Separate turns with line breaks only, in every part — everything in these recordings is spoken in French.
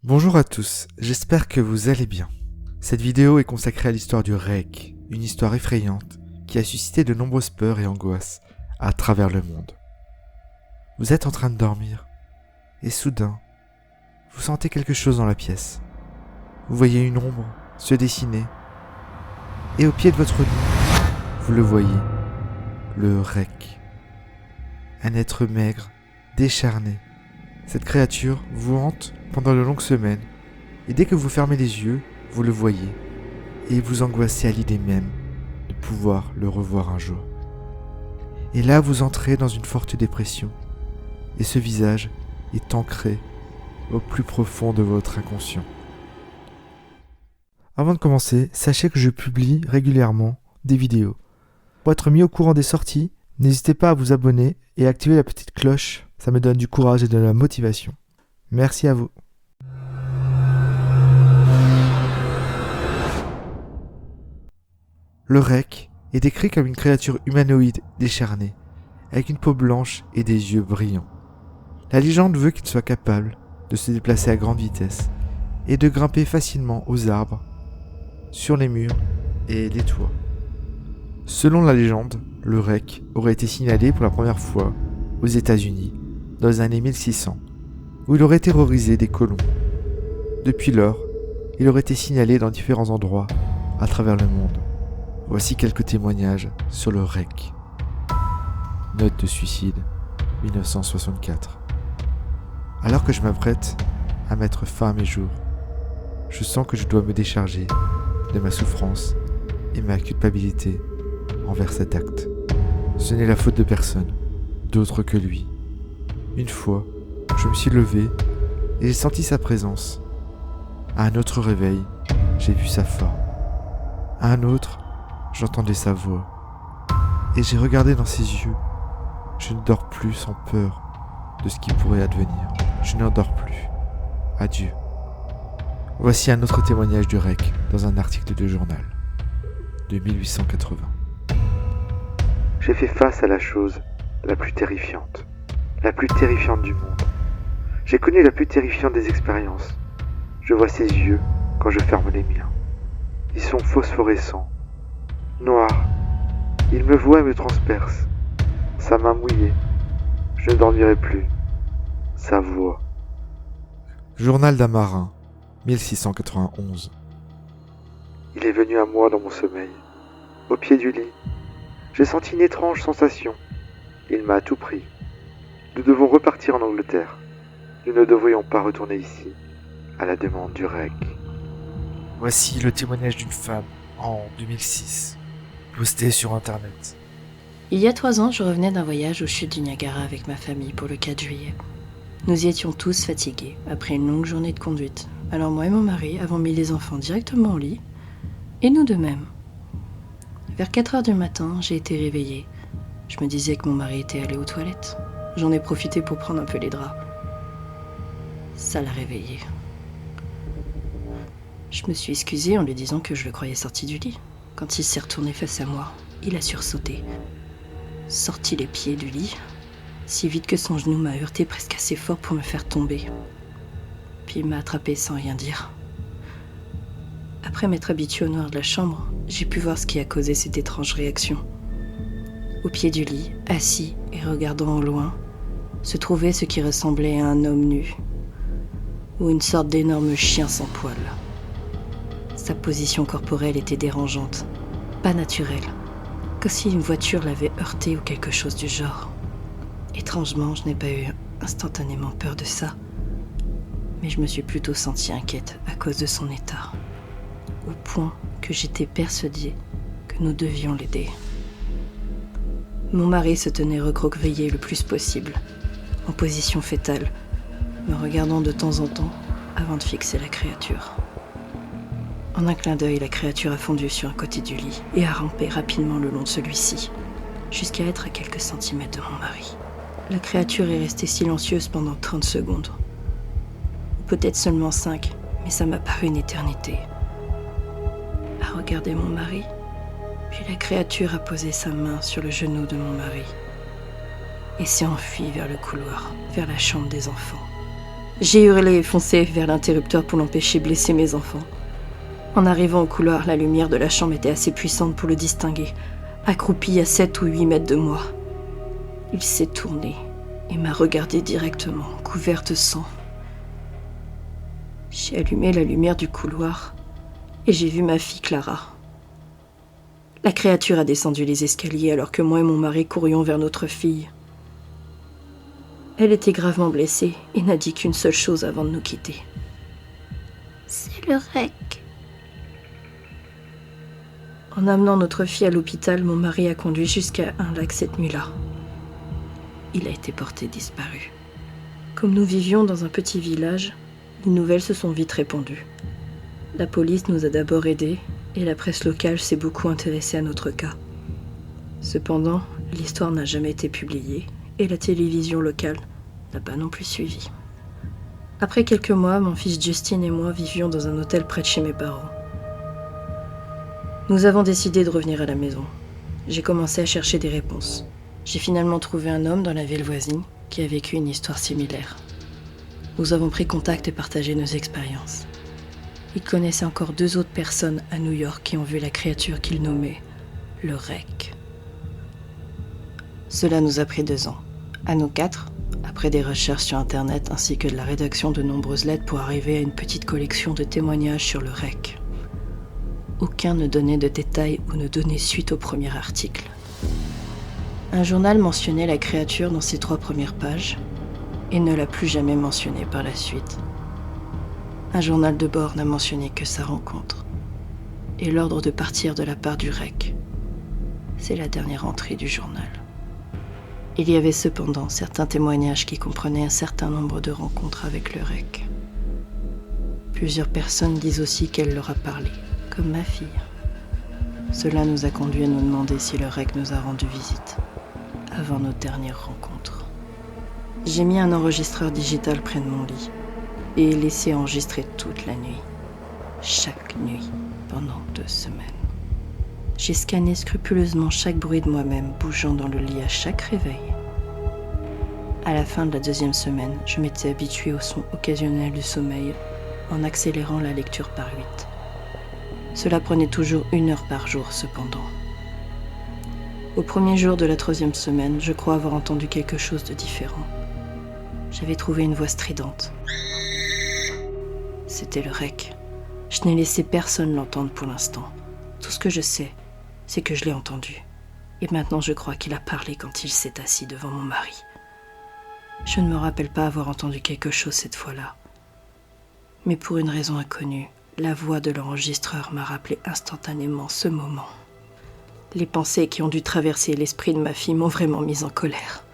Bonjour à tous, j'espère que vous allez bien. Cette vidéo est consacrée à l'histoire du REC, une histoire effrayante qui a suscité de nombreuses peurs et angoisses à travers le monde. Vous êtes en train de dormir et soudain, vous sentez quelque chose dans la pièce. Vous voyez une ombre se dessiner et au pied de votre lit, vous le voyez, le REC. Un être maigre, décharné. Cette créature vous hante pendant de longues semaines, et dès que vous fermez les yeux, vous le voyez, et vous angoissez à l'idée même de pouvoir le revoir un jour. Et là, vous entrez dans une forte dépression, et ce visage est ancré au plus profond de votre inconscient. Avant de commencer, sachez que je publie régulièrement des vidéos. Pour être mis au courant des sorties, n'hésitez pas à vous abonner et à activer la petite cloche, ça me donne du courage et de la motivation. Merci à vous. Le REC est décrit comme une créature humanoïde décharnée, avec une peau blanche et des yeux brillants. La légende veut qu'il soit capable de se déplacer à grande vitesse et de grimper facilement aux arbres, sur les murs et les toits. Selon la légende, le REC aurait été signalé pour la première fois aux États-Unis dans les années 1600, où il aurait terrorisé des colons. Depuis lors, il aurait été signalé dans différents endroits à travers le monde. Voici quelques témoignages sur le REC. Note de suicide, 1964. Alors que je m'apprête à mettre fin à mes jours, je sens que je dois me décharger de ma souffrance et ma culpabilité envers cet acte. Ce n'est la faute de personne, d'autre que lui. Une fois, je me suis levé et j'ai senti sa présence. À un autre réveil, j'ai vu sa forme. À un autre, j'entendais sa voix. Et j'ai regardé dans ses yeux. Je ne dors plus sans peur de ce qui pourrait advenir. Je n'en dors plus. Adieu. Voici un autre témoignage du REC dans un article de journal de 1880. J'ai fait face à la chose la plus terrifiante du monde. J'ai connu la plus terrifiante des expériences. Je vois ses yeux quand je ferme les miens. Ils sont phosphorescents, noirs. Il me voit et me transperce. Sa main mouillée. Je ne dormirai plus. Sa voix. Journal d'un marin, 1691. Il est venu à moi dans mon sommeil, au pied du lit. J'ai senti une étrange sensation. Il m'a à tout pris. Nous devons repartir en Angleterre. Nous ne devrions pas retourner ici, à la demande du REC. Voici le témoignage d'une femme en 2006, posté sur internet.
Il y a 3 ans, je revenais d'un voyage aux chutes du Niagara avec ma famille pour le 4 juillet. Nous y étions tous fatigués, après une longue journée de conduite. Alors moi et mon mari avons mis les enfants directement au lit, et nous de même. Vers 4 heures du matin, j'ai été réveillée. Je me disais que mon mari était allé aux toilettes. J'en ai profité pour prendre un peu les draps. Ça l'a réveillé. Je me suis excusée en lui disant que je le croyais sorti du lit. Quand il s'est retourné face à moi, il a sursauté. Sorti les pieds du lit, si vite que son genou m'a heurté presque assez fort pour me faire tomber. Puis il m'a attrapée sans rien dire. Après m'être habituée au noir de la chambre, j'ai pu voir ce qui a causé cette étrange réaction. Au pied du lit, assis et regardant au loin, se trouvait ce qui ressemblait à un homme nu, ou une sorte d'énorme chien sans poils. Sa position corporelle était dérangeante, pas naturelle, comme si une voiture l'avait heurté ou quelque chose du genre. Étrangement, je n'ai pas eu instantanément peur de ça, mais je me suis plutôt sentie inquiète à cause de son état, au point que j'étais persuadée que nous devions l'aider. Mon mari se tenait recroquevillé le plus possible, en position fétale, me regardant de temps en temps avant de fixer la créature. En un clin d'œil, la créature a fondu sur un côté du lit et a rampé rapidement le long de celui-ci, jusqu'à être à quelques centimètres de mon mari. La créature est restée silencieuse pendant 30 secondes. Ou peut-être seulement 5, mais ça m'a paru une éternité. À regarder mon mari, puis la créature a posé sa main sur le genou de mon mari et s'est enfuie vers le couloir, vers la chambre des enfants. J'ai hurlé et foncé vers l'interrupteur pour l'empêcher de blesser mes enfants. En arrivant au couloir, la lumière de la chambre était assez puissante pour le distinguer, accroupi à 7 ou 8 mètres de moi. Il s'est tourné et m'a regardé directement, couvert de sang. J'ai allumé la lumière du couloir et j'ai vu ma fille Clara. La créature a descendu les escaliers alors que moi et mon mari courions vers notre fille. Elle était gravement blessée et n'a dit qu'une seule chose avant de nous quitter. C'est le rec. En amenant notre fille à l'hôpital, mon mari a conduit jusqu'à un lac cette nuit-là. Il a été porté disparu. Comme nous vivions dans un petit village, les nouvelles se sont vite répandues. La police nous a d'abord aidés et la presse locale s'est beaucoup intéressée à notre cas. Cependant, l'histoire n'a jamais été publiée et la télévision locale n'a pas non plus suivi. Après quelques mois, mon fils Justin et moi vivions dans un hôtel près de chez mes parents. Nous avons décidé de revenir à la maison. J'ai commencé à chercher des réponses. J'ai finalement trouvé un homme dans la ville voisine qui a vécu une histoire similaire. Nous avons pris contact et partagé nos expériences. Il connaissait encore 2 autres personnes à New York qui ont vu la créature qu'il nommait le rec. Cela nous a pris 2 ans, à nous 4, après des recherches sur Internet ainsi que de la rédaction de nombreuses lettres pour arriver à une petite collection de témoignages sur le rec. Aucun ne donnait de détails ou ne donnait suite au premier article. Un journal mentionnait la créature dans ses 3 premières pages et ne l'a plus jamais mentionné par la suite. Un journal de bord n'a mentionné que sa rencontre et l'ordre de partir de la part du rec. C'est la dernière entrée du journal. Il y avait cependant certains témoignages qui comprenaient un certain nombre de rencontres avec le rec. Plusieurs personnes disent aussi qu'elle leur a parlé, comme ma fille. Cela nous a conduit à nous demander si le rec nous a rendu visite avant nos dernières rencontres. J'ai mis un enregistreur digital près de mon lit et laissé enregistrer toute la nuit, chaque nuit, pendant 2 semaines. J'ai scanné scrupuleusement chaque bruit de moi-même bougeant dans le lit à chaque réveil. À la fin de la 2e semaine, je m'étais habituée au son occasionnel du sommeil en accélérant la lecture par 8. Cela prenait toujours 1 heure par jour cependant. Au premier jour de la 3e semaine, je crois avoir entendu quelque chose de différent. J'avais trouvé une voix stridente. C'était le rec. Je n'ai laissé personne l'entendre pour l'instant. Tout ce que je sais, c'est que je l'ai entendu. Et maintenant je crois qu'il a parlé quand il s'est assis devant mon mari. Je ne me rappelle pas avoir entendu quelque chose cette fois-là. Mais pour une raison inconnue, la voix de l'enregistreur m'a rappelé instantanément ce moment. Les pensées qui ont dû traverser l'esprit de ma fille m'ont vraiment mise en colère.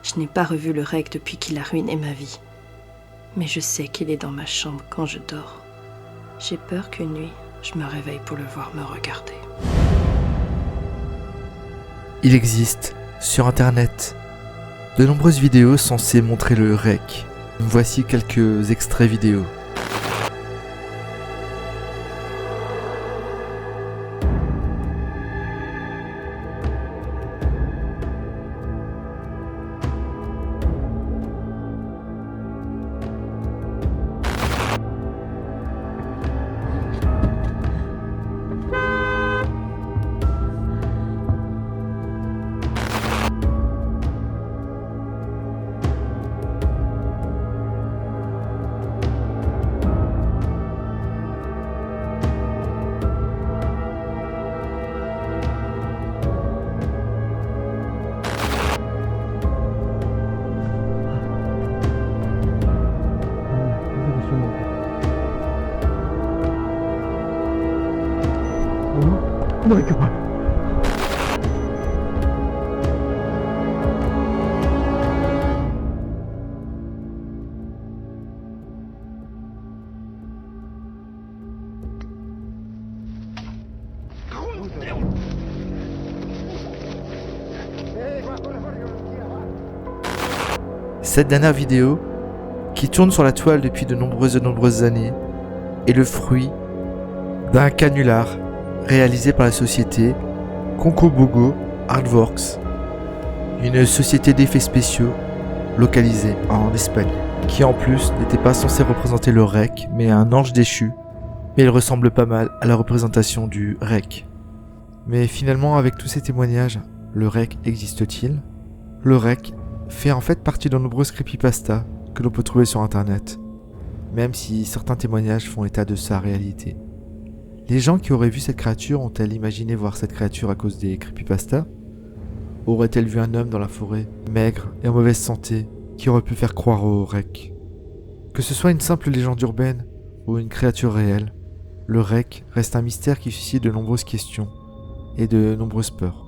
Je n'ai pas revu le rec depuis qu'il a ruiné ma vie. Mais je sais qu'il est dans ma chambre quand je dors. J'ai peur qu'une nuit, je me réveille pour le voir me regarder.
Il existe, sur Internet, de nombreuses vidéos censées montrer le rec. Voici quelques extraits vidéo. Oh my god. Cette dernière vidéo, qui tourne sur la toile depuis de nombreuses années, est le fruit d'un canular réalisé par la société Concobogo Artworks, une société d'effets spéciaux localisée en Espagne. qui en plus n'était pas censé représenter le Rec, mais un ange déchu, mais il ressemble pas mal à la représentation du Rec. Mais finalement, avec tous ces témoignages, le Rec existe-t-il ? Le Rec fait en fait partie de nombreuses creepypastas que l'on peut trouver sur internet, même si certains témoignages font état de sa réalité. Les gens qui auraient vu cette créature ont-elles imaginé voir cette créature à cause des creepypastas ? Aurait-elle vu un homme dans la forêt, maigre et en mauvaise santé, qui aurait pu faire croire au Rec ? Que ce soit une simple légende urbaine ou une créature réelle, le Rec reste un mystère qui suscite de nombreuses questions et de nombreuses peurs.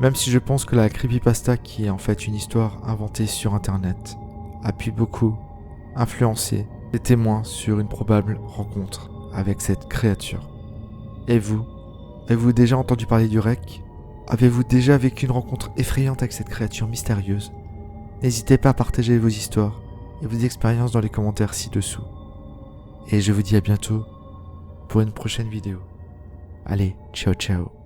Même si je pense que la creepypasta, qui est en fait une histoire inventée sur internet, a pu beaucoup influencer les témoins sur une probable rencontre avec cette créature. Et vous ? Avez-vous déjà entendu parler du Rec ? Avez-vous déjà vécu une rencontre effrayante avec cette créature mystérieuse ? N'hésitez pas à partager vos histoires et vos expériences dans les commentaires ci-dessous. Et je vous dis à bientôt pour une prochaine vidéo. Allez, ciao ciao.